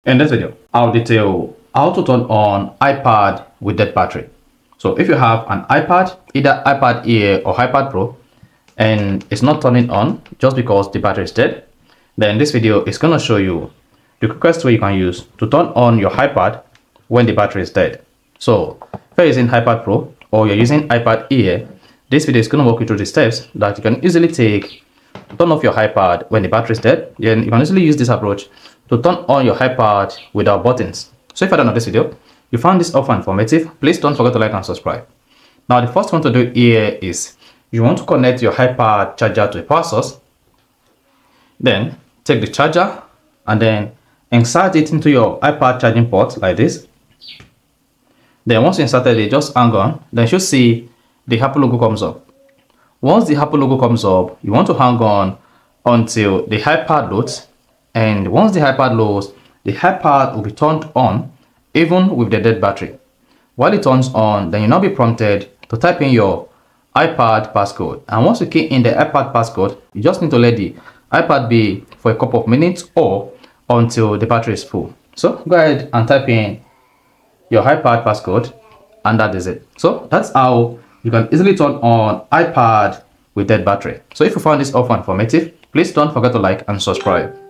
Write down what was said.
In this video, I'll detail how to turn on iPad with dead battery. So if you have an iPad, either iPad Air or iPad Pro, and it's not turning on just because the battery is dead, then this video is going to show you the quickest way you can use to turn on your iPad when the battery is dead. So if you're using iPad Pro or you're using iPad Air, this video is going to walk you through the steps that you can easily take to turn off your iPad when the battery is dead. Then you can easily use this approach to turn on your iPad without buttons. So if I don't know this video, you found this often informative, please don't forget to like and subscribe. Now the first one to do here is you want to connect your iPad charger to a power source. Then take the charger and then insert it into your iPad charging port like this. Then once you inserted it, just hang on. Then you should see the Apple logo comes up. Once the Apple logo comes up, you want to hang on until the iPad loads. And once the iPad loads, the iPad will be turned on even with the dead battery. While it turns on, then you'll now be prompted to type in your iPad passcode. And once you key in the iPad passcode, you just need to let the iPad be for a couple of minutes or until the battery is full. So go ahead and type in your iPad passcode, and that is it. So that's how you can easily turn on iPad with dead battery. So if you found this offer informative, please don't forget to like and subscribe.